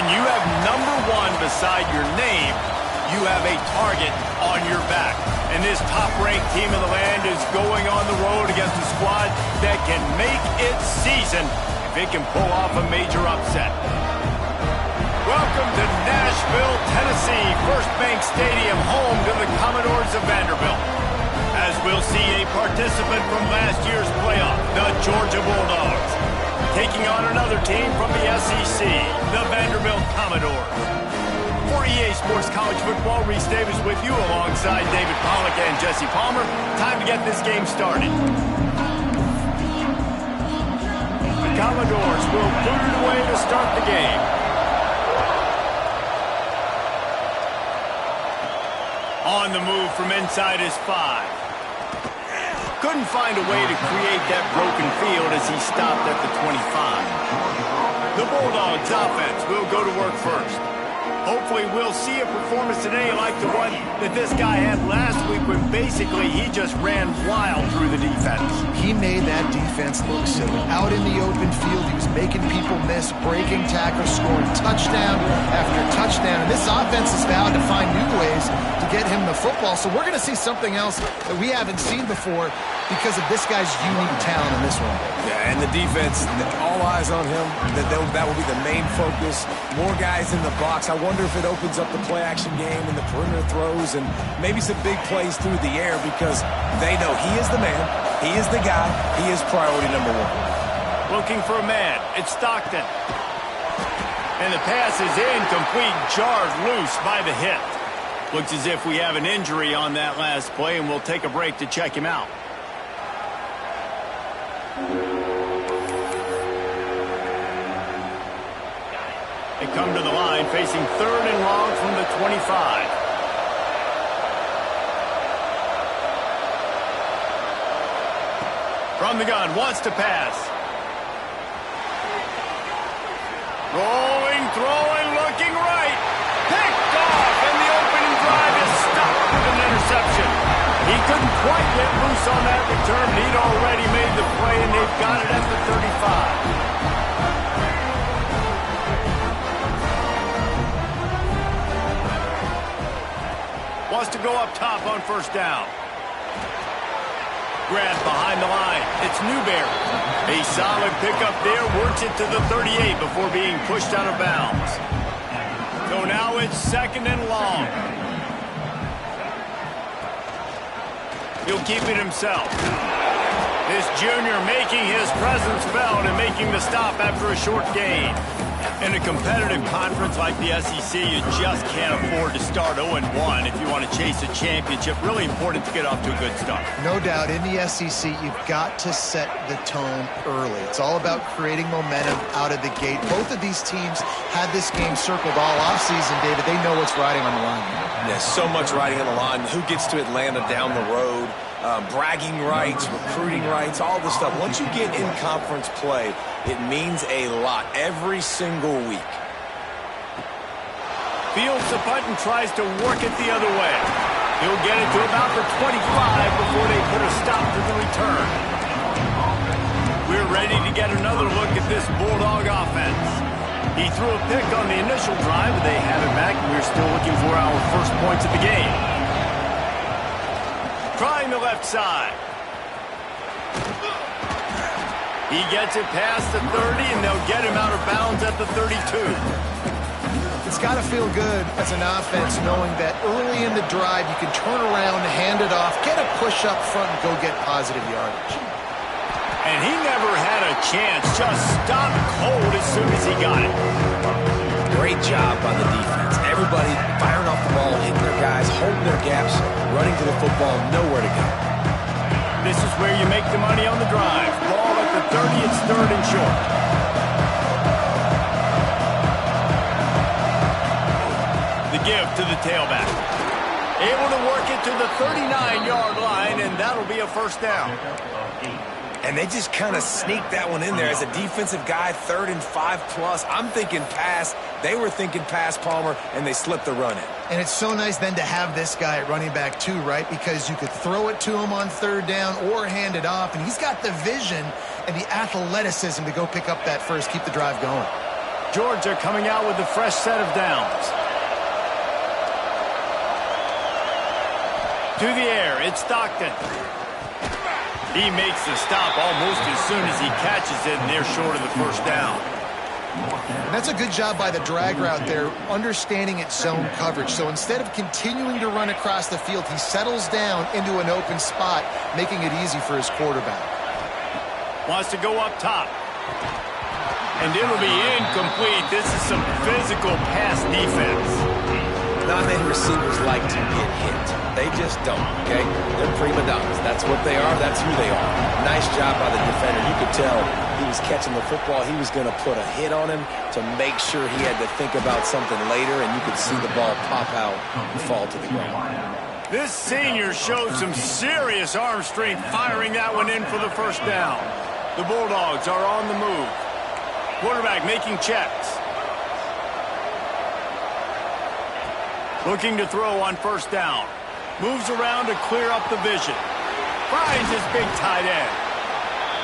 When you have #1 beside your name, you have a target on your back. And this top-ranked team in the land is going on the road against a squad that can make its season if it can pull off a major upset. Welcome to Nashville, Tennessee, First Bank Stadium, home to the Commodores of Vanderbilt. As we'll see a participant from last year's playoff, the Georgia Bulldogs, taking on another team from the SEC, the Vanderbilt Commodores. For EA Sports College Football, Reese Davis with you alongside David Pollack and Jesse Palmer. Time to get this game started. The Commodores will boot it away to start the game. On the move from inside his 5. Couldn't find a way to create that broken field as he stopped at the 25. The Bulldogs offense will go to work first. Hopefully we'll see a performance today like the one that this guy had last week when basically he just ran wild through the defense. He made that defense look silly. Out in the open field, he was making people miss, breaking tackles, scoring touchdown after touchdown. And this offense is vowed to find new ways to get him the football. So we're going to see something else that we haven't seen before because of this guy's unique talent in this one. Yeah, and the defense, all eyes on him. That will be the main focus. More guys in the box. I wonder if it opens up the play-action game and the perimeter throws and maybe some big plays through the air because they know he is the man, he is the guy, he is priority #1. Looking for a man. It's Stockton. And the pass is incomplete, jarred loose by the hit. Looks as if we have an injury on that last play, and we'll take a break to check him out. They come to the line facing 3rd and long from the 25. From the gun, wants to pass. Rolling, throwing, looking right. Picked off, and the opening drive is stopped with an interception. He couldn't quite get loose on that return. He'd already made the play, and they've got it at the 35. Wants to go up top on 1st down. Grab behind the line. It's Newberry. A solid pickup there. Works it to the 38 before being pushed out of bounds. So now it's 2nd and long. He'll keep it himself. This junior making his presence felt and making the stop after a short gain. In a competitive conference like the SEC, you just can't afford to start 0-1 if you want to chase a championship. Really important to get off to a good start. No doubt, in the SEC, you've got to set the tone early. It's all about creating momentum out of the gate. Both of these teams had this game circled all offseason, David. They know what's riding on the line. There's so much riding on the line. Who gets to Atlanta down the road? Bragging rights, recruiting rights, all this stuff. Once you get in conference play, it means a lot every single week. Fields the punt and tries to work it the other way. He'll get it to about the 25 before they put a stop to the return. We're ready to get another look at this Bulldog offense. He threw a pick on the initial drive, but they have it back, and we're still looking for our first points of the game. Trying the left side. He gets it past the 30, and they'll get him out of bounds at the 32. It's got to feel good as an offense knowing that early in the drive you can turn around, hand it off, get a push up front, and go get positive yardage. And he never had a chance, just stopped cold as soon as he got it. Great job by the defense. Everybody firing off the ball, hitting their guys, holding their gaps, running to the football, nowhere to go. This is where you make the money on the drive. Ball at the 30, it's 3rd and short. The give to the tailback. Able to work it to the 39-yard line, and that'll be a 1st down. And they just kind of sneaked that one in there as a defensive guy, 3rd and 5+. I'm thinking pass. They were thinking pass, Palmer, and they slipped the run in. And it's so nice then to have this guy at running back too, right? Because you could throw it to him on 3rd down or hand it off, and he's got the vision and the athleticism to go pick up that first, keep the drive going. Georgia coming out with a fresh set of downs. To the air, it's Stockton. He makes the stop almost as soon as he catches it, and they're short of the first down. And that's a good job by the drag route there, understanding its zone coverage. So instead of continuing to run across the field, he settles down into an open spot, making it easy for his quarterback. Wants to go up top. And it'll be incomplete. This is some physical pass defense. Not many receivers like to get hit. They just don't, okay? They're prima donnas. That's what they are. That's who they are. Nice job by the defender. You could tell he was catching the football. He was going to put a hit on him to make sure he had to think about something later, and you could see the ball pop out and fall to the ground. This senior showed some serious arm strength firing that one in for the first down. The Bulldogs are on the move. Quarterback making checks. Looking to throw on first down. Moves around to clear up the vision. Finds his big tight end.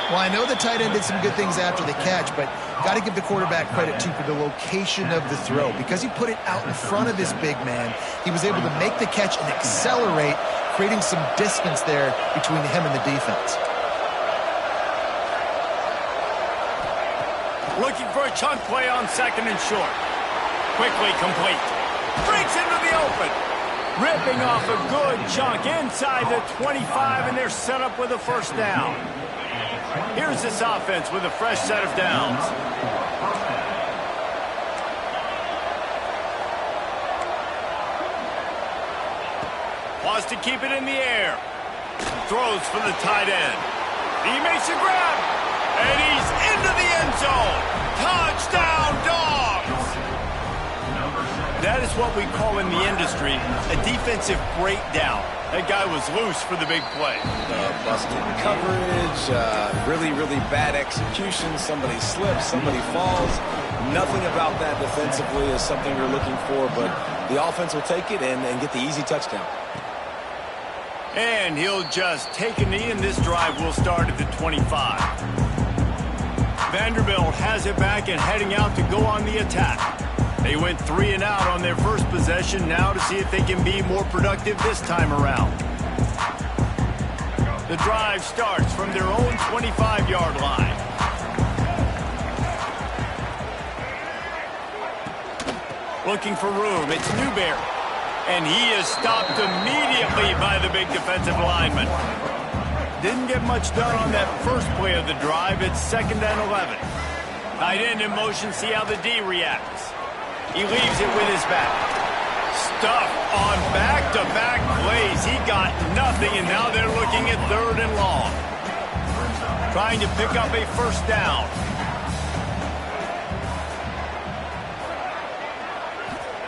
Well, I know the tight end did some good things after the catch, but got to give the quarterback credit, too, for the location of the throw. Because he put it out in front of his big man, he was able to make the catch and accelerate, creating some distance there between him and the defense. Looking for a chunk play on second and short. Quickly complete. Breaks into the open. Ripping off a good chunk inside the 25, and they're set up with a first down. Here's this offense with a fresh set of downs. Wants to keep it in the air. Throws for the tight end. He makes a grab, and he's into the end zone. Touchdown, Dogs! That is what we call in the industry a defensive breakdown. That guy was loose for the big play. Busted coverage, really, really bad execution. Somebody slips, somebody falls. Nothing about that defensively is something you're looking for, but the offense will take it and get the easy touchdown. And he'll just take a knee, and this drive will start at the 25. Vanderbilt has it back and heading out to go on the attack. They went 3 and out on their first possession, now to see if they can be more productive this time around. The drive starts from their own 25-yard line. Looking for room, it's Newberry. And he is stopped immediately by the big defensive lineman. Didn't get much done on that first play of the drive. It's 2nd and 11. Tight end in motion, see how the D reacts. He leaves it with his back. Stuffed on back-to-back plays. He got nothing, and now they're looking at 3rd and long. Trying to pick up a first down.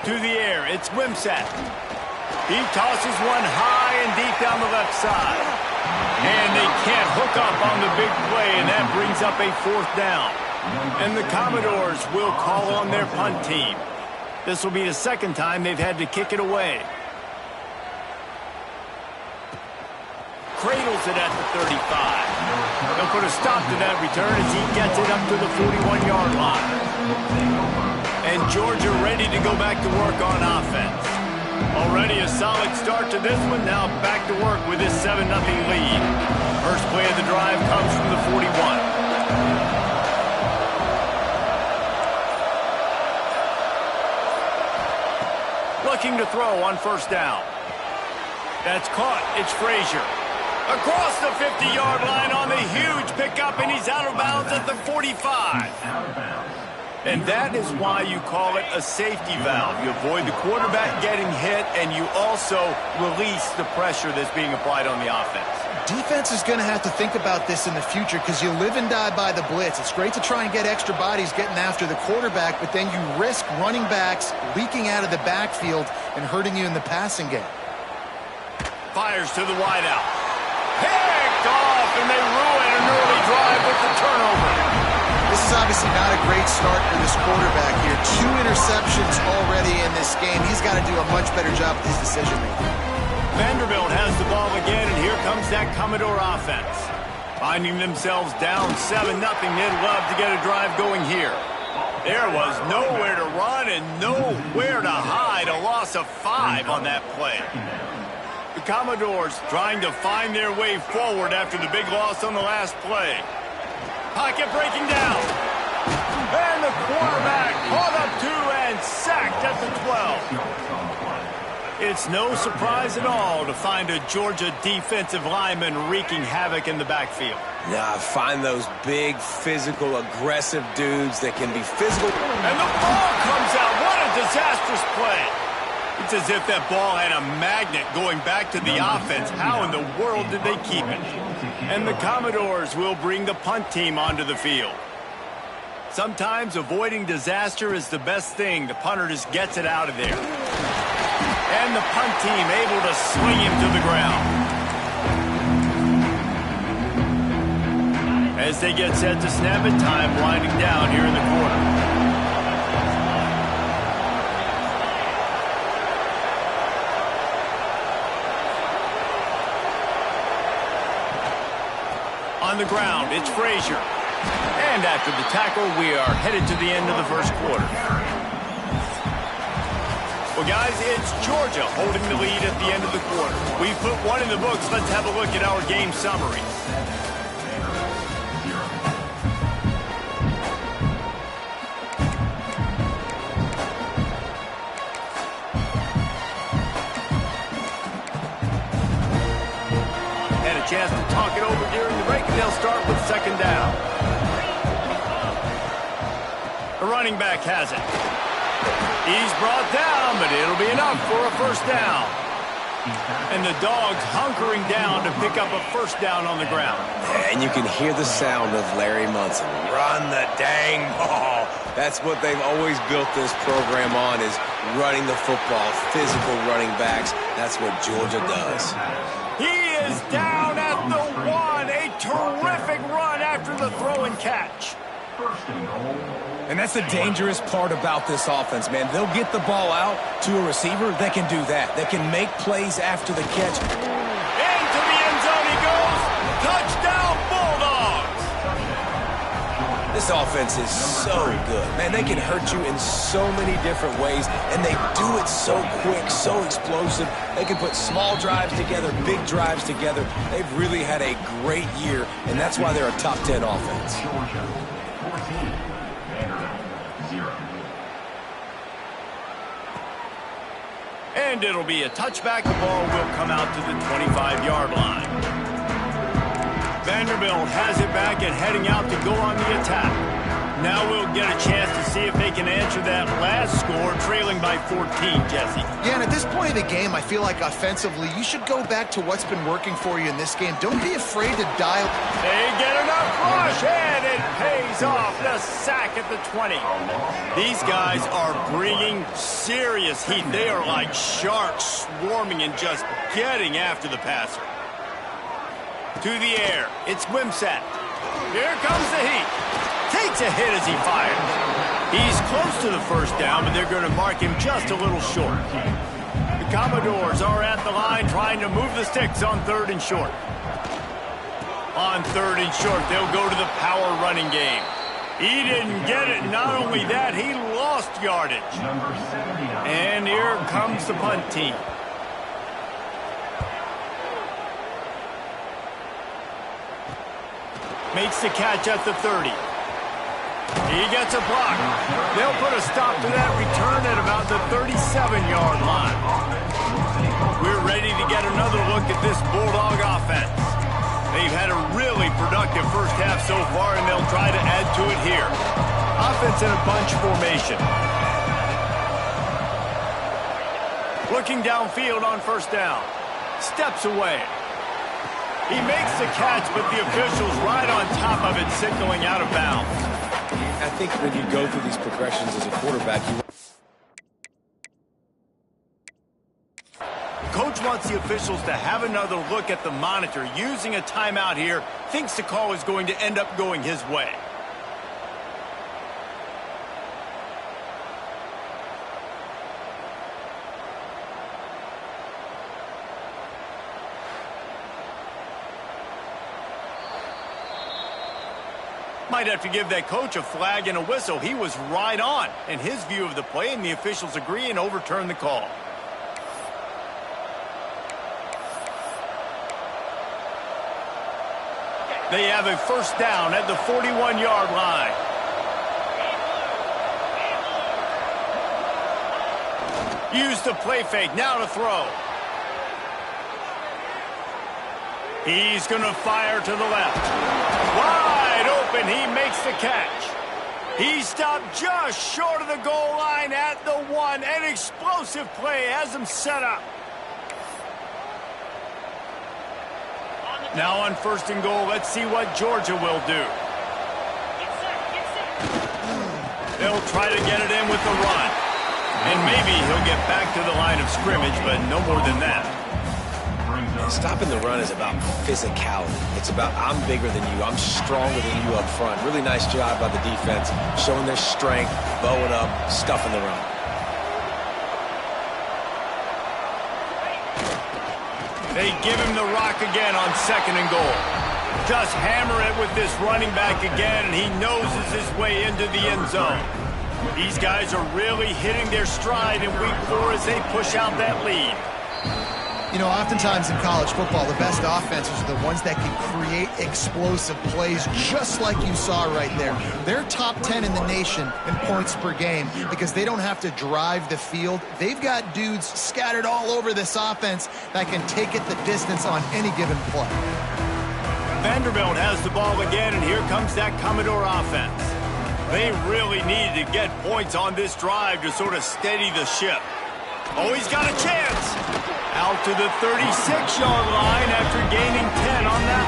To the air, it's Wimsatt. He tosses one high and deep down the left side. And they can't hook up on the big play, and that brings up a 4th down. And the Commodores will call on their punt team. This will be the 2nd time they've had to kick it away. Cradles it at the 35. They'll put a stop to that return as he gets it up to the 41-yard line. And Georgia ready to go back to work on offense. Already a solid start to this one. Now back to work with this 7-0 lead. First play of the drive comes from the 41. Looking to throw on first down. That's caught. It's Frazier. Across the 50-yard line on the huge pickup, and he's out of bounds at the 45. And that is why you call it a safety valve. You avoid the quarterback getting hit, and you also release the pressure that's being applied on the offense. Defense is going to have to think about this in the future because you live and die by the blitz. It's great to try and get extra bodies getting after the quarterback, but then you risk running backs leaking out of the backfield and hurting you in the passing game. Fires to the wideout. Picked off, and they ruin an early drive with the turnover. This is obviously not a great start for this quarterback here. 2 interceptions already in this game. He's got to do a much better job with his decision-making. Vanderbilt has the ball again, and here comes that Commodore offense. Finding themselves down 7-0, they'd love to get a drive going here. There was nowhere to run and nowhere to hide. A loss of 5 on that play. The Commodores trying to find their way forward after the big loss on the last play. Pocket breaking down. And the quarterback caught up to and sacked at the 12. It's no surprise at all to find a Georgia defensive lineman wreaking havoc in the backfield. Yeah, I find those big, physical, aggressive dudes that can be physical. And the ball comes out. What a disastrous play. It's as if that ball had a magnet going back to the offense. How in the world did they keep it? And the Commodores will bring the punt team onto the field. Sometimes avoiding disaster is the best thing. The punter just gets it out of there. And the punt team able to swing him to the ground. As they get set to snap it, time winding down here in the quarter. On the ground, it's Frazier. And after the tackle, we are headed to the end of the first quarter. Well, guys, it's Georgia holding the lead at the end of the quarter. We put one in the books. Let's have a look at our game summary. Had a chance to talk it over during the break, and they'll start with second down. The running back has it. He's brought down, but it'll be enough for a first down. And the Dogs hunkering down to pick up a first down on the ground. And you can hear the sound of Larry Munson. Run the dang ball. That's what they've always built this program on, is running the football, physical running backs. That's what Georgia does. He is down at the 1. A terrific run after the throw and catch. And that's the dangerous part about this offense, man. They'll get the ball out to a receiver. They can do that. They can make plays after the catch. Into the end zone he goes. Touchdown, Bulldogs. This offense is so good. Man, they can hurt you in so many different ways, and they do it so quick, so explosive. They can put small drives together, big drives together. They've really had a great year, and that's why they're a top 10 offense. And it'll be a touchback. The ball will come out to the 25-yard line. Vanderbilt has it back and heading out to go on the attack. Now we'll get a chance to see if they can answer that last score, trailing by 14, Jesse. Yeah, and at this point of the game, I feel like offensively, you should go back to what's been working for you in this game. Don't be afraid to dial. They get enough rush, and it pays off. The sack at the 20. These guys are bringing serious heat. They are like sharks swarming and just getting after the passer. To the air, it's Wimsatt. Here comes the heat. Takes a hit as he fires. He's close to the first down, but they're going to mark him just a little short. The Commodores are at the line trying to move the sticks on third and short. On third and short, they'll go to the power running game. He didn't get it. Not only that, he lost yardage. And here comes the punt team. Makes the catch at the 30. He gets a block. They'll put a stop to that return at about the 37-yard line. We're ready to get another look at this Bulldog offense. They've had a really productive first half so far, and they'll try to add to it here. Offense in a bunch formation. Looking downfield on first down. Steps away. He makes the catch, but the official's right on top of it, signaling out of bounds. I think when you go through these progressions as a quarterback, Coach wants the officials to have another look at the monitor. Using a timeout here, thinks the call is going to end up going his way. Might have to give that coach a flag and a whistle. He was right on in his view of the play, and the officials agree and overturn the call. They have a first down at the 41-yard line. Use the play fake, now to throw. He's going to fire to the left. Wide open, he makes the catch. He stopped just short of the goal line at the 1. An explosive play has him set up. Now on first and goal, let's see what Georgia will do. They'll try to get it in with the run. And maybe he'll get back to the line of scrimmage, but no more than that. Stopping the run is about physicality. It's about I'm bigger than you. I'm stronger than you up front. Really nice job by the defense, showing their strength, bowing up, stuffing the run. They give him the rock again on second and goal. Just hammer it with this running back again, and he noses his way into the end zone. These guys are really hitting their stride in week 4 as they push out that lead. You know, oftentimes in college football, the best offenses are the ones that can create explosive plays, just like you saw right there. They're top 10 in the nation in points per game because they don't have to drive the field. They've got dudes scattered all over this offense that can take it the distance on any given play. Vanderbilt has the ball again, and here comes that Commodore offense. They really needed to get points on this drive to sort of steady the ship. Oh, he's got a chance. Out to the 36-yard line after gaining 10 on that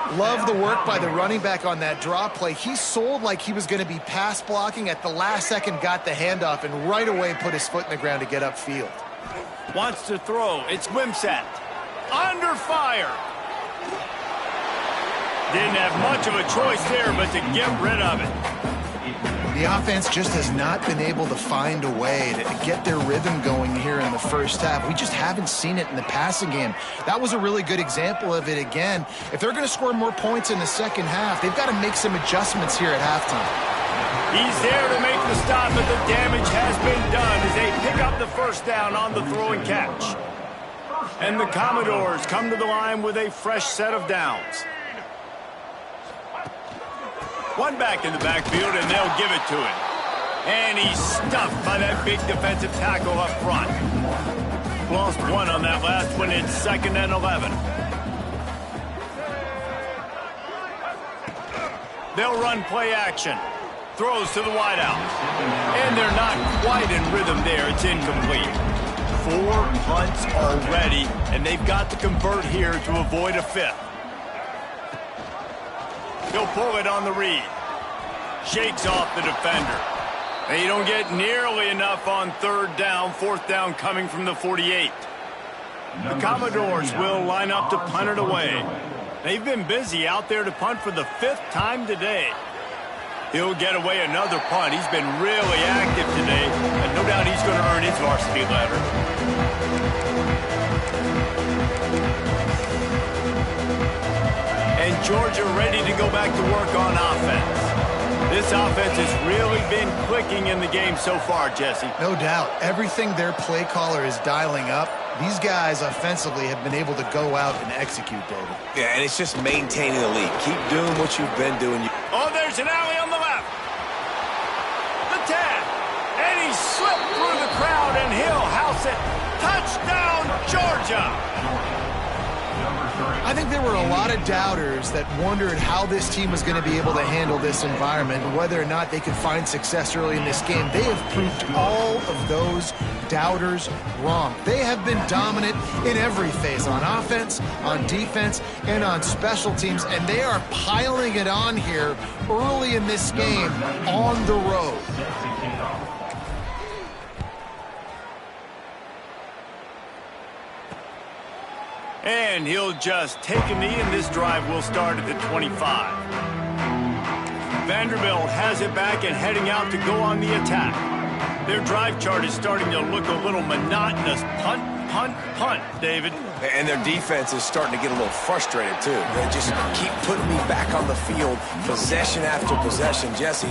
one. Love the work by the running back on that draw play. He sold like he was going to be pass blocking. At the last second, got the handoff, and right away put his foot in the ground to get upfield. Wants to throw. It's Wimsatt. Under fire. Didn't have much of a choice there, but to get rid of it. The offense just has not been able to find a way to get their rhythm going here in the first half. We just haven't seen it in the passing game. That was a really good example of it again. If they're going to score more points in the second half, they've got to make some adjustments here at halftime. He's there to make the stop, but the damage has been done as they pick up the first down on the throw and catch. And the Commodores come to the line with a fresh set of downs. One back in the backfield, and they'll give it to him. And he's stuffed by that big defensive tackle up front. Lost one on that last one. It's 2nd and 11. They'll run play action. Throws to the wideout. And they're not quite in rhythm there. It's incomplete. 4 punts already, and they've got to convert here to avoid a 5th. He'll pull it on the read. Shakes off the defender. They don't get nearly enough on 3rd down. 4th down coming from the 48. The Commodores will line up to punt it away. They've been busy out there to punt for the 5th time today. He'll get away another punt. He's been really active today, and no doubt he's going to earn his varsity letter. And Georgia ready to go back to work on offense. This offense has really been clicking in the game so far, Jesse. No doubt. Everything their play caller is dialing up, these guys offensively have been able to go out and execute, David. Yeah, and it's just maintaining the lead. Keep doing what you've been doing. Oh, there's an alley on the left. The tag. And he slipped through the crowd, and he'll house it. Touchdown, Georgia. I think there were a lot of doubters that wondered how this team was going to be able to handle this environment and whether or not they could find success early in this game. They have proved all of those doubters wrong. They have been dominant in every phase, on offense, on defense, and on special teams, and they are piling it on here early in this game on the road. And he'll just take a knee, and this drive will start at the 25. Vanderbilt has it back and heading out to go on the attack. Their drive chart is starting to look a little monotonous. Punt, punt, punt, David. And their defense is starting to get a little frustrated, too. They just keep putting me back on the field, possession after possession. Jesse,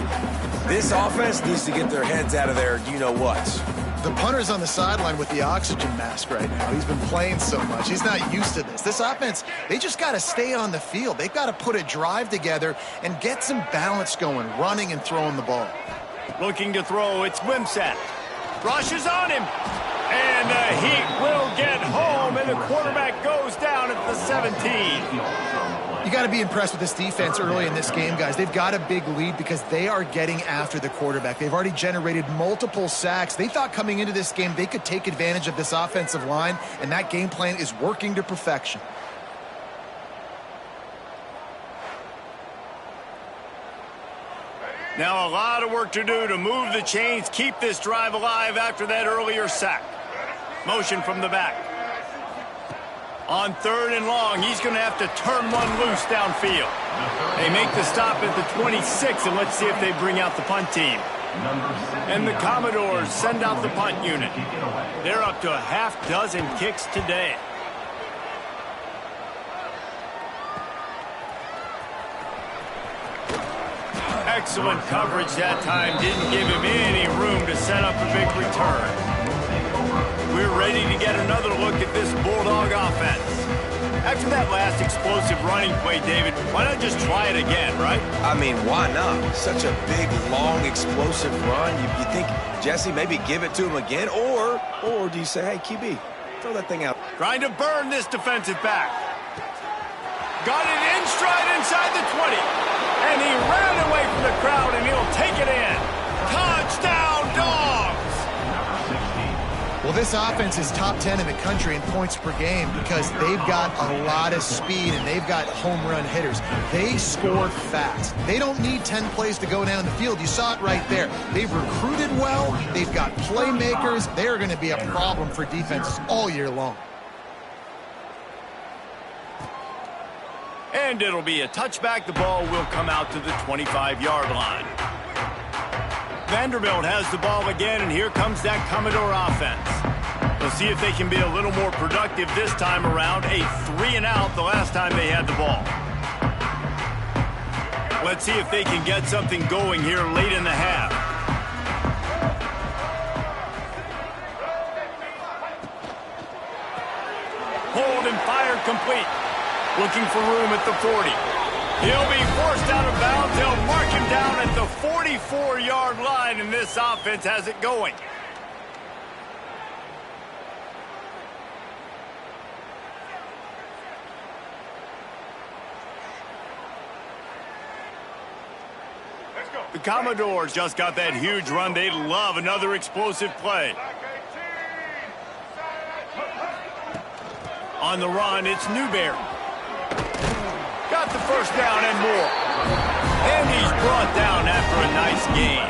this offense needs to get their heads out of their you-know-whats. The punter's on the sideline with the oxygen mask right now. He's been playing so much. He's not used to this. This offense, they just got to stay on the field. They've got to put a drive together and get some balance going, running and throwing the ball. Looking to throw, it's Wimsatt. Rushes on him. And the Heat will get home, and the quarterback goes down at the 17. You got to be impressed with this defense early in this game, guys. They've got a big lead because they are getting after the quarterback. They've already generated multiple sacks. They thought coming into this game they could take advantage of this offensive line, and that game plan is working to perfection. Now a lot of work to do to move the chains, keep this drive alive after that earlier sack. Motion from the back. On 3rd and long, he's going to have to turn one loose downfield. They make the stop at the 26, and let's see if they bring out the punt team. And the Commodores send out the punt unit. They're up to a half-dozen kicks today. Excellent coverage that time. Didn't give him any room to set up a big return. We're ready to get another look at this Bulldog offense. After that last explosive running play, David, why not just try it again, right? I mean, why not? Such a big, long, explosive run. You think, Jesse, maybe give it to him again? Or do you say, hey, QB, throw that thing out? Trying to burn this defensive back. Got it in stride inside the 20. And he ran away from the crowd, and he'll take it in. Touchdown, Dogs! Well, this offense is top 10 in the country in points per game because they've got a lot of speed and they've got home run hitters. They score fast. They don't need 10 plays to go down the field. You saw it right there. They've recruited well. They've got playmakers. They're going to be a problem for defenses all year long. And it'll be a touchback. The ball will come out to the 25-yard line. Vanderbilt has the ball again, and here comes that Commodore offense. We'll see if they can be a little more productive this time around. A 3-and-out the last time they had the ball. Let's see if they can get something going here late in the half. Hold and fire complete. Looking for room at the 40. He'll be forced out of bounds. They'll mark him down at the 44-yard line, and this offense has it going. The Commodores just got that huge run. They love another explosive play. On the run, it's Newberry. Got the first down and more. And he's brought down after a nice gain.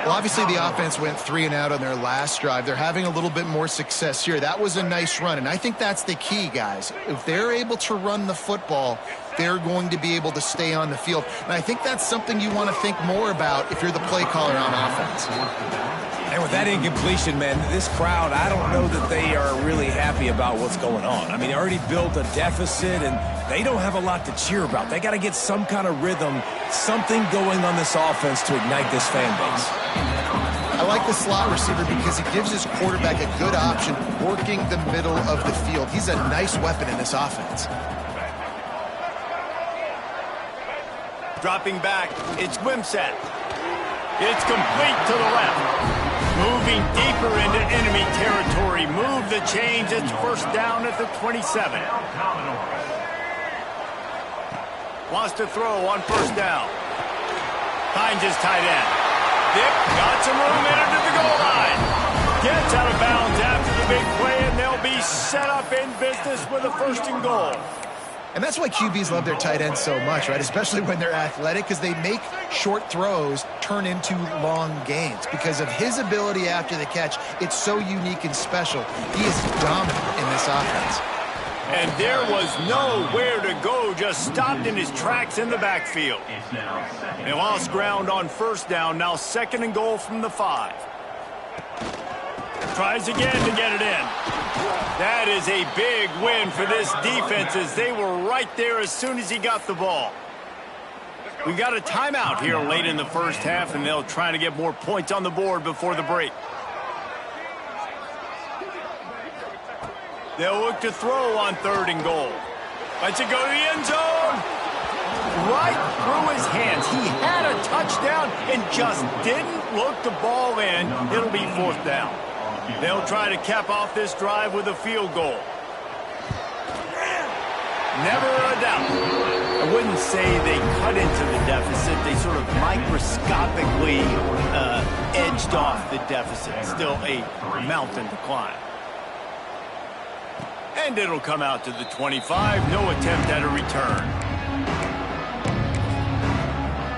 Well, obviously the offense went 3-and-out on their last drive. They're having a little bit more success here. That was a nice run, and I think that's the key, guys. If they're able to run the football, they're going to be able to stay on the field. And I think that's something you want to think more about if you're the play caller on offense. And with that incompletion, man, this crowd, I don't know that they are really happy about what's going on. I mean, they already built a deficit, and they don't have a lot to cheer about. They got to get some kind of rhythm, something going on this offense to ignite this fan base. I like the slot receiver because he gives his quarterback a good option working the middle of the field. He's a nice weapon in this offense. Dropping back, it's Wimsatt. It's complete to the left. Moving deeper into enemy territory. Move the chains. It's first down at the 27. Wants to throw on first down. Finds his tight end. Dip, got some room in to the goal line. Gets out of bounds after the big play, and they'll be set up in business with a first and goal. And that's why QBs love their tight ends so much, right? Especially when they're athletic, because they make short throws turn into long gains. Because of his ability after the catch, it's so unique and special. He is dominant in this offense. And there was nowhere to go, just stopped in his tracks in the backfield. They lost ground on first down, now second and goal from the 5. Tries again to get it in. That is a big win for this defense as they were right there as soon as he got the ball. We've got a timeout here late in the first half, and they'll try to get more points on the board before the break. They'll look to throw on 3rd and goal. Lets it go to the end zone. Right through his hands. He had a touchdown and just didn't look the ball in. It'll be 4th down. They'll try to cap off this drive with a field goal. Never a doubt. I wouldn't say they cut into the deficit. They sort of microscopically edged off the deficit. Still a mountain to climb. And it'll come out to the 25. No attempt at a return.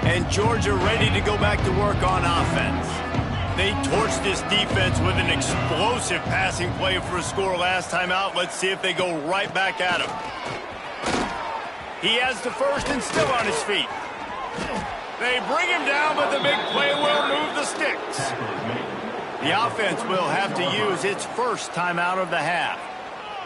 And Georgia ready to go back to work on offense. They torched this defense with an explosive passing play for a score last time out. Let's see if they go right back at him. He has the first and still on his feet. They bring him down, but the big play will move the sticks. The offense will have to use its first timeout of the half.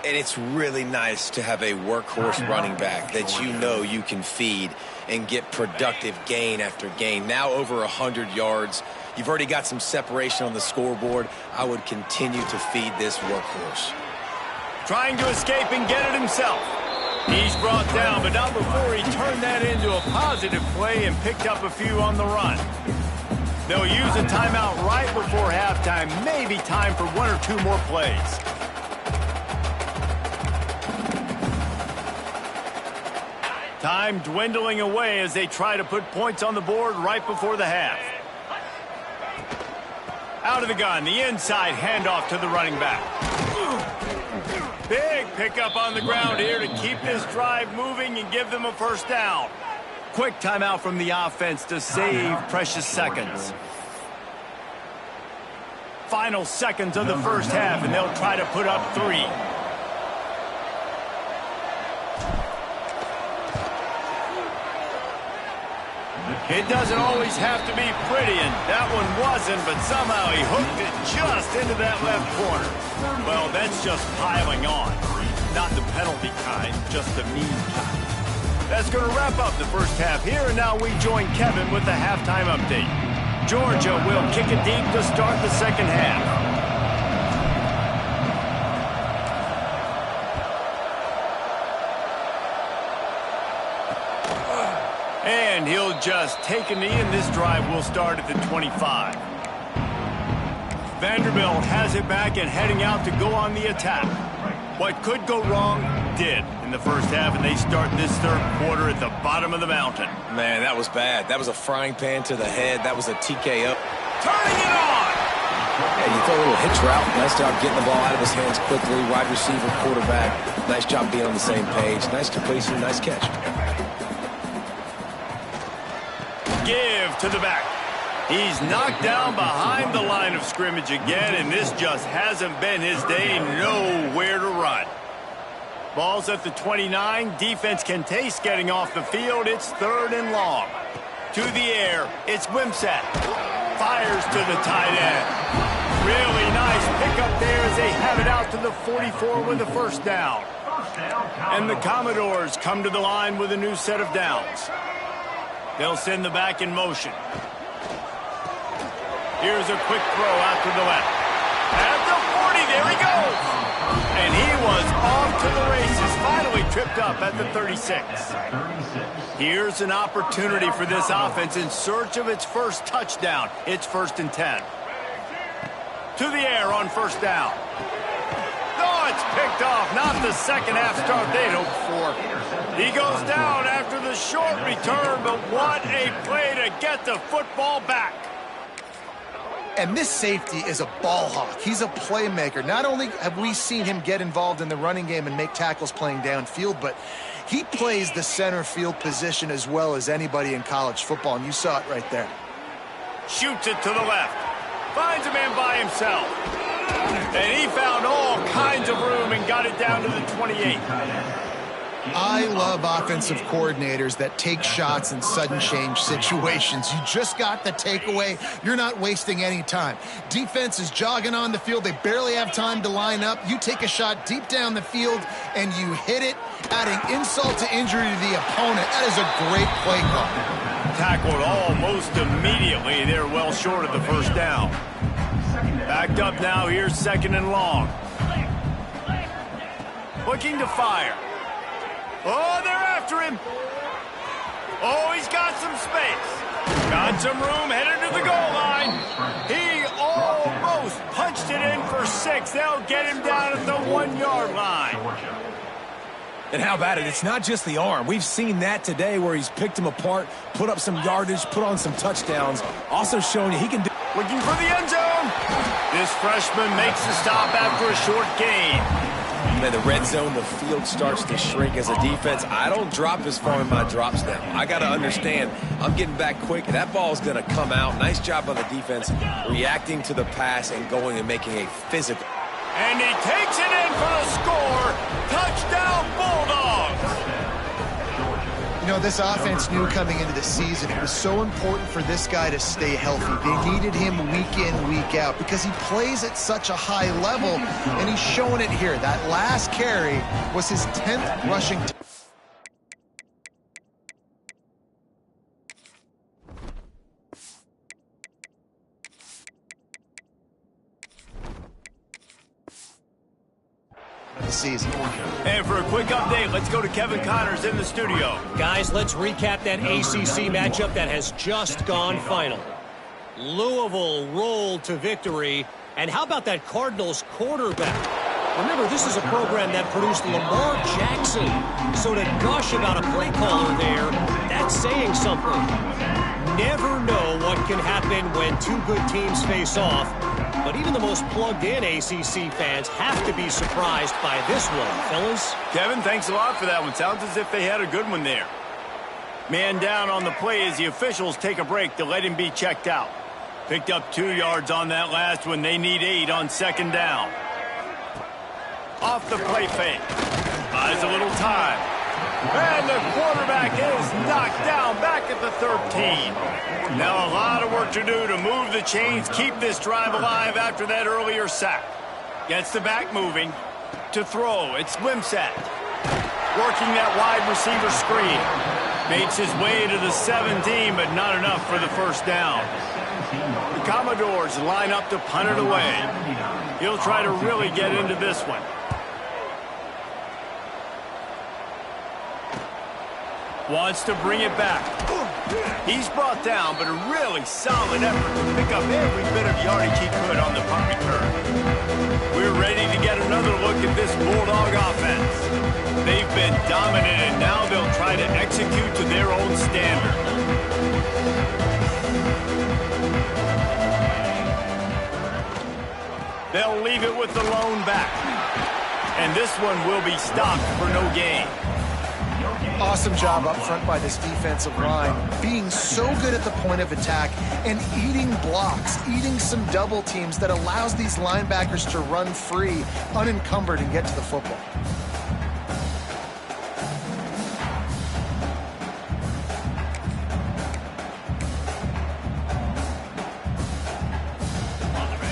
And it's really nice to have a workhorse running back that you know you can feed and get productive gain after gain. Now over 100 yards. You've already got some separation on the scoreboard. I would continue to feed this workhorse. Trying to escape and get it himself. He's brought down, but not before he turned that into a positive play and picked up a few on the run. They'll use a timeout right before halftime. Maybe time for 1 or 2 more plays. Time dwindling away as they try to put points on the board right before the half. Out of the gun, the inside handoff to the running back. Big pickup on the ground here to keep this drive moving and give them a first down. Quick timeout from the offense to save precious seconds. Final seconds of the first half, and they'll try to put up 3. It doesn't always have to be pretty, and that one wasn't, but somehow he hooked it just into that left corner. Well, that's just piling on. Not the penalty kind, just the mean kind. That's going to wrap up the first half here, and now we join Kevin with the halftime update. Georgia will kick it deep to start the second half. And he'll just take a knee, and this drive will start at the 25. Vanderbilt has it back and heading out to go on the attack. What could go wrong did in the first half, and they start this third quarter at the bottom of the mountain. Man, that was bad. That was a frying pan to the head. That was a TKO. Turning it on! And you throw a little hitch route. Nice job getting the ball out of his hands quickly. Wide receiver, quarterback. Nice job being on the same page. Nice completion, nice catch. Give to the back. He's knocked down behind the line of scrimmage again, and this just hasn't been his day. Nowhere to run. Ball's at the 29. Defense can taste getting off the field. It's 3rd and long. To the air. It's Wimsatt. Fires to the tight end. Really nice pickup there as they have it out to the 44 with a first down. And the Commodores come to the line with a new set of downs. They'll send the back in motion. Here's a quick throw out to the left. At the 40, there he goes. And he was off to the races, finally tripped up at the 36. Here's an opportunity for this offense in search of its first touchdown. It's 1st and 10. To the air on first down. Oh, it's picked off. Not the second half start they'd hoped for. He goes down after the short return, but what a play to get the football back. And this safety is a ball hawk. He's a playmaker. Not only have we seen him get involved in the running game and make tackles playing downfield, but he plays the center field position as well as anybody in college football, and you saw it right there. Shoots it to the left. Finds a man by himself. And he found all kinds of room and got it down to the 28. I love offensive coordinators that take shots in sudden change situations. You just got the takeaway. You're not wasting any time. Defense is jogging on the field. They barely have time to line up. You take a shot deep down the field, and you hit it, adding insult to injury to the opponent. That is a great play call. Tackled almost immediately. They're well short of the first down. Backed up now. Here's 2nd and long. Looking to fire. Oh, they're after him. Oh, he's got some space. Got some room, headed to the goal line. He almost punched it in for 6. They'll get him down at the 1-yard line. And how about it? It's not just the arm. We've seen that today where he's picked him apart, put up some yardage, put on some touchdowns. Also showing you he can do. Looking for the end zone. This freshman makes the stop after a short gain. Man, the red zone, the field starts to shrink as a defense. I don't drop as far in my drops now. I got to understand, I'm getting back quick. That ball's going to come out. Nice job on the defense reacting to the pass and going and making a physical. And he takes it in for the score. Touchdown, Bulldogs. You know, this offense knew coming into the season it was so important for this guy to stay healthy. They needed him week in, week out because he plays at such a high level, and he's showing it here. That last carry was his 10th rushing. Season. And for a quick update, let's go to Kevin Connors in the studio. Guys, let's recap that ACC matchup that has just gone final. Louisville rolled to victory. And how about that Cardinals quarterback? Remember, this is a program that produced Lamar Jackson. So to gush about a play caller there, that's saying something. Never know what can happen when two good teams face off. But even the most plugged-in ACC fans have to be surprised by this one, fellas. Kevin, thanks a lot for that one. Sounds as if they had a good one there. Man down on the play as the officials take a break to let him be checked out. Picked up 2 yards on that last one. They need 8 on 2nd down. Off the play fake. Buys a little time. And the quarterback is knocked down back at the 13. Now a lot of work to do to move the chains, keep this drive alive after that earlier sack. Gets the back moving. To throw, it's Wimsatt. Working that wide receiver screen. Makes his way to the 17, but not enough for the first down. The Commodores line up to punt it away. He'll try to really get into this one. Wants to bring it back. He's brought down, but a really solid effort to pick up every bit of yardage he could on the punt return. We're ready to get another look at this Bulldog offense. They've been dominant, and now they'll try to execute to their own standard. They'll leave it with the lone back. And this one will be stopped for no gain. Awesome job up front by this defensive line, being so good at the point of attack and eating blocks, eating some double teams that allows these linebackers to run free, unencumbered, and get to the football.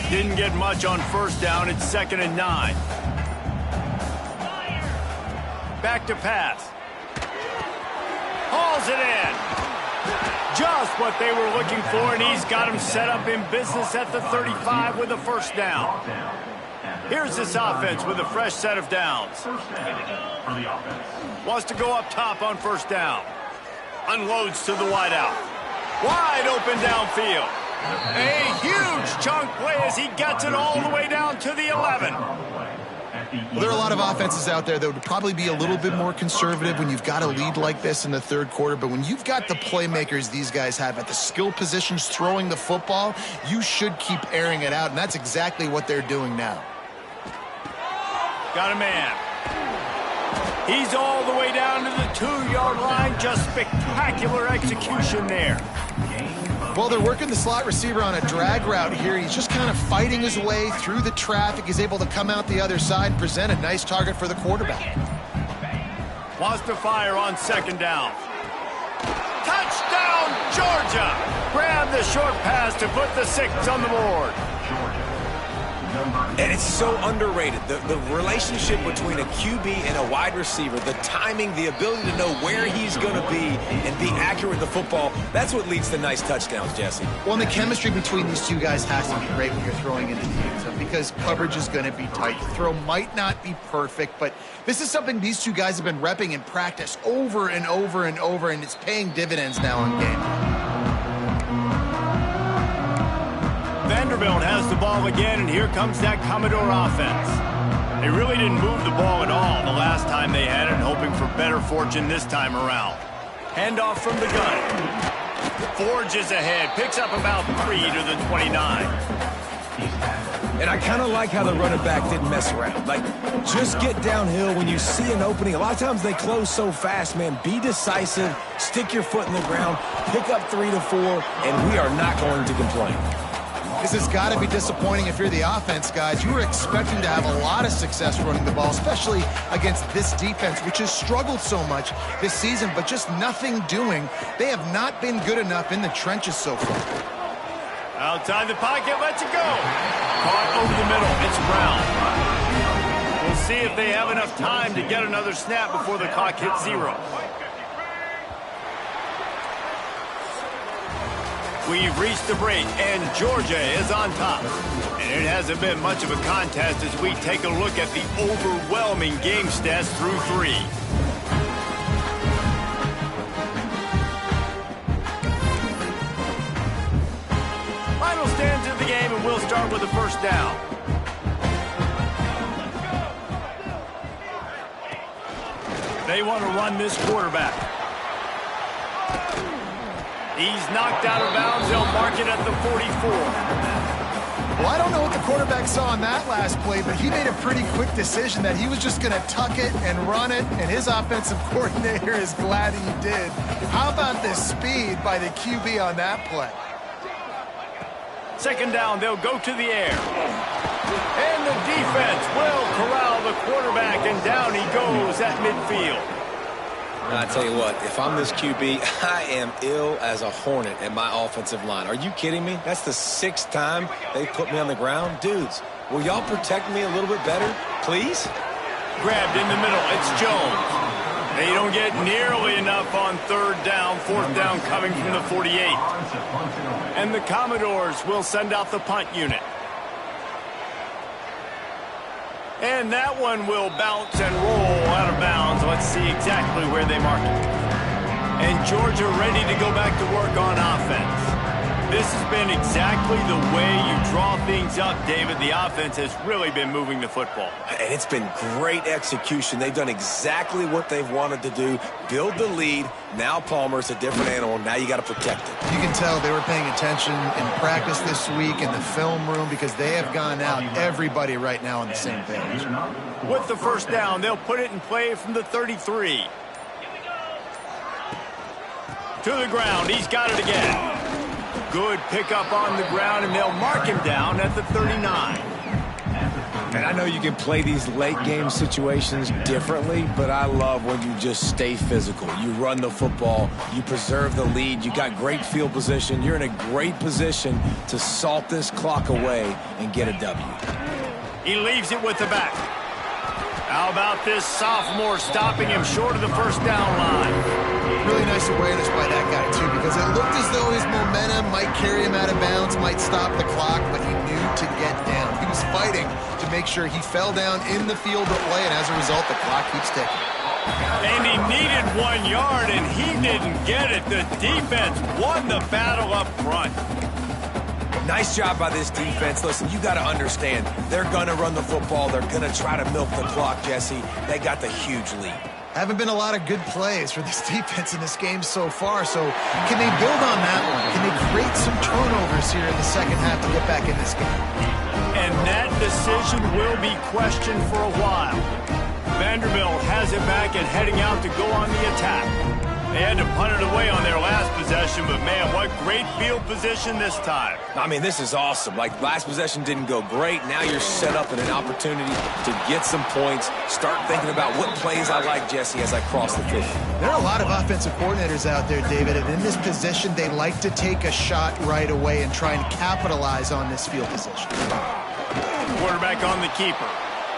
Didn't get much on first down. It's 2nd and 9. Back to pass. Hauls it in. Just what they were looking for, and he's got him set up in business at the 35 with a first down. Here's this offense with a fresh set of downs. Wants to go up top on first down. Unloads to the wideout. Wide open downfield. A huge chunk play as he gets it all the way down to the 11. Well, there are a lot of offenses out there that would probably be a little bit more conservative when you've got a lead like this in the third quarter. But when you've got the playmakers these guys have at the skill positions throwing the football, you should keep airing it out. And that's exactly what they're doing now. Got a man. He's all the way down to the 2-yard line. Just spectacular execution there. Well, they're working the slot receiver on a drag route here. He's just kind of fighting his way through the traffic. He's able to come out the other side and present a nice target for the quarterback. Wants to fire on second down. Touchdown, Georgia! Grab the short pass to put the 6 on the board. And it's so underrated. The relationship between a QB and a wide receiver, the timing, the ability to know where he's going to be and be accurate with the football, that's what leads to nice touchdowns, Jesse. Well, and the chemistry between these two guys has to be great when you're throwing into the end zone because coverage is going to be tight. The throw might not be perfect, but this is something these two guys have been repping in practice over and over and over, and it's paying dividends now in game. Vanderbilt has the ball again, and here comes that Commodore offense. They really didn't move the ball at all the last time they had it, hoping for better fortune this time around. Handoff from the gun. Forges ahead, picks up about 3 to the 29. And I kind of like how the running back didn't mess around. Like, just get downhill when you see an opening. A lot of times they close so fast, man. Be decisive, stick your foot in the ground, pick up 3 to 4, and we are not going to complain. This has got to be disappointing if you're the offense, guys. You were expecting to have a lot of success running the ball, especially against this defense, which has struggled so much this season, but just nothing doing. They have not been good enough in the trenches so far. Outside the pocket, lets it go. Caught over the middle, it's Brown. We'll see if they have enough time to get another snap before the clock hits 0. We've reached the break, and Georgia is on top. And it hasn't been much of a contest as we take a look at the overwhelming game stats through 3. Final stands of the game, and we'll start with the first down. They want to run this quarterback. He's knocked out of bounds. They'll mark it at the 44. Well, I don't know what the quarterback saw on that last play, but he made a pretty quick decision that he was just going to tuck it and run it, and his offensive coordinator is glad he did. How about the speed by the QB on that play? Second down, they'll go to the air. And the defense will corral the quarterback, and down he goes at midfield. I tell you what, if I'm this QB, I am ill as a hornet at my offensive line. Are you kidding me? That's the 6th time they put me on the ground. Dudes, will y'all protect me a little bit better, please? Grabbed in the middle, it's Jones. They don't get nearly enough on 3rd down, 4th down coming from the 48. And the Commodores will send out the punt unit. And that one will bounce and roll out of bounds. Let's see exactly where they mark it. And Georgia ready to go back to work on offense. This has been exactly the way you draw things up, David. The offense has really been moving the football. And it's been great execution. They've done exactly what they've wanted to do. Build the lead. Now Palmer's a different animal. Now you got to protect it. You can tell they were paying attention in practice this week in the film room because they have gone out, everybody right now on the same page. With the first down, they'll put it in play from the 33. To the ground. He's got it again. Good pickup on the ground, and they'll mark him down at the 39. And I know you can play these late game situations differently, but I love when you just stay physical. You run the football, you preserve the lead, you got great field position, you're in a great position to salt this clock away and get a W. He leaves it with the back. How about this sophomore stopping him short of the first down line? Really nice awareness by that guy, too, because it looked as though his momentum might carry him out of bounds, might stop the clock, but he knew to get down. He was fighting to make sure he fell down in the field of play, and as a result, the clock keeps ticking. And he needed 1 yard, and he didn't get it. The defense won the battle up front. Nice job by this defense. Listen, you got to understand, they're going to run the football. They're going to try to milk the clock, Jesse. They got the huge lead. Haven't been a lot of good plays for this defense in this game so far, so can they build on that one? Can they create some turnovers here in the second half to get back in this game? And that decision will be questioned for a while. Vanderbilt has it back and heading out to go on the attack. They had to punt it away on their last possession, but man, what great field position this time. I mean, this is awesome. Like, last possession didn't go great. Now you're set up in an opportunity to get some points. Start thinking about what plays I like, Jesse, as I cross the 50. There are a lot of offensive coordinators out there, David, and in this position, they like to take a shot right away and try and capitalize on this field position. Quarterback on the keeper.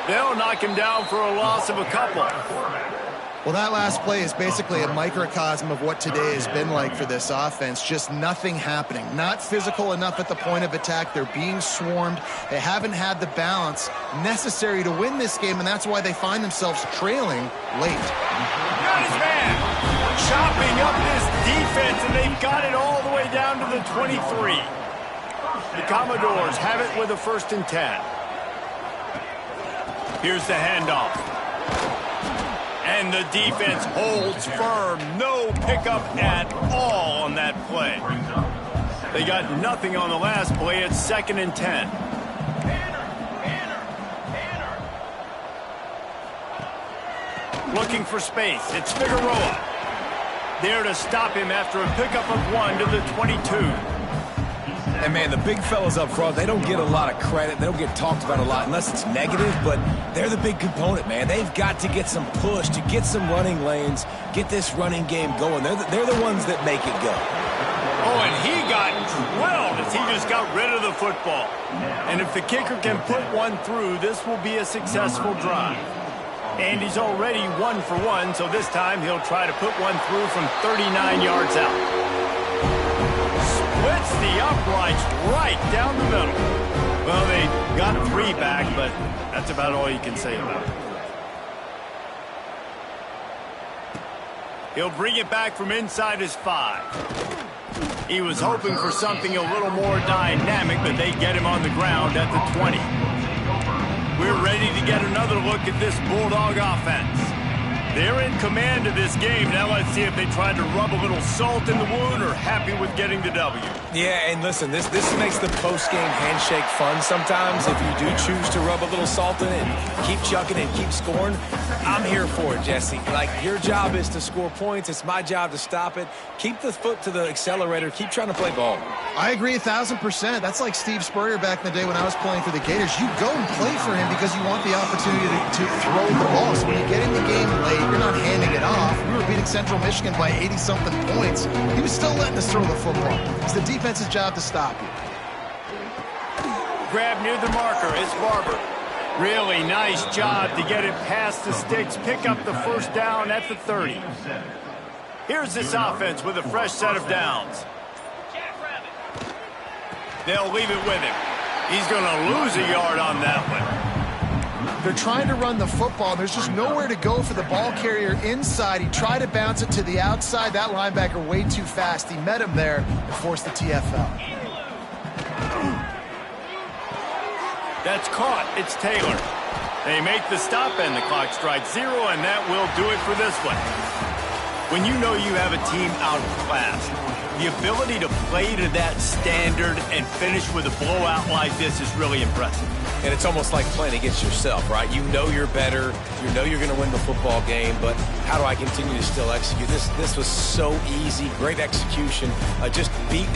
They'll knock him down for a loss of a couple. Well, that last play is basically a microcosm of what today has been like for this offense. Just nothing happening. Not physical enough at the point of attack. They're being swarmed. They haven't had the balance necessary to win this game, and that's why they find themselves trailing late. Got his man. Chopping up this defense, and they've got it all the way down to the 23. The Commodores have it with a 1st and 10. Here's the handoff. And the defense holds firm. No pickup at all on that play. They got nothing on the last play. It's 2nd and 10. Looking for space. It's Figueroa. There to stop him after a pickup of 1 to the 22. And, man, the big fellas up front, they don't get a lot of credit. They don't get talked about a lot unless it's negative, but they're the big component, man. They've got to get some push, to get some running lanes, get this running game going. They're the ones that make it go. Oh, and he got drilled as he just got rid of the football. And if the kicker can put one through, this will be a successful drive. And he's already 1 for 1, so this time he'll try to put one through from 39 yards out. Splits the uprights right down the middle. Well, they got 3 back, but that's about all you can say about it. He'll bring it back from inside his 5. He was hoping for something a little more dynamic, but they get him on the ground at the 20. We're ready to get another look at this Bulldog offense. They're in command of this game. Now let's see if they tried to rub a little salt in the wound or happy with getting the W. Yeah, and listen, this makes the post-game handshake fun sometimes. If you do choose to rub a little salt in it and keep chucking and keep scoring, I'm here for it, Jesse. Like, your job is to score points. It's my job to stop it. Keep the foot to the accelerator. Keep trying to play ball. I agree 1,000%. That's like Steve Spurrier back in the day when I was playing for the Gators. You go and play for him because you want the opportunity to throw the ball. So when you get in the game late, you're not handing it off. We were beating Central Michigan by 80-something points. He was still letting us throw the football. It's the defense's job to stop you. Grab near the marker. It's Barber. Really nice job to get it past the sticks. Pick up the 1st down at the 30. Here's this offense with a fresh set of downs. They'll leave it with him. He's going to lose a yard on that one. They're trying to run the football. There's just nowhere to go for the ball carrier inside. He tried to bounce it to the outside. That linebacker way too fast. He met him there and forced the TFL. That's caught. It's Taylor. They make the stop and the clock strikes 0, and that will do it for this one. When you know you have a team outclassed, the ability to play to that standard and finish with a blowout like this is really impressive. And it's almost like playing against yourself, right? You know you're better. You know you're going to win the football game, but how do I continue to still execute? This was so easy. Great execution. Just beat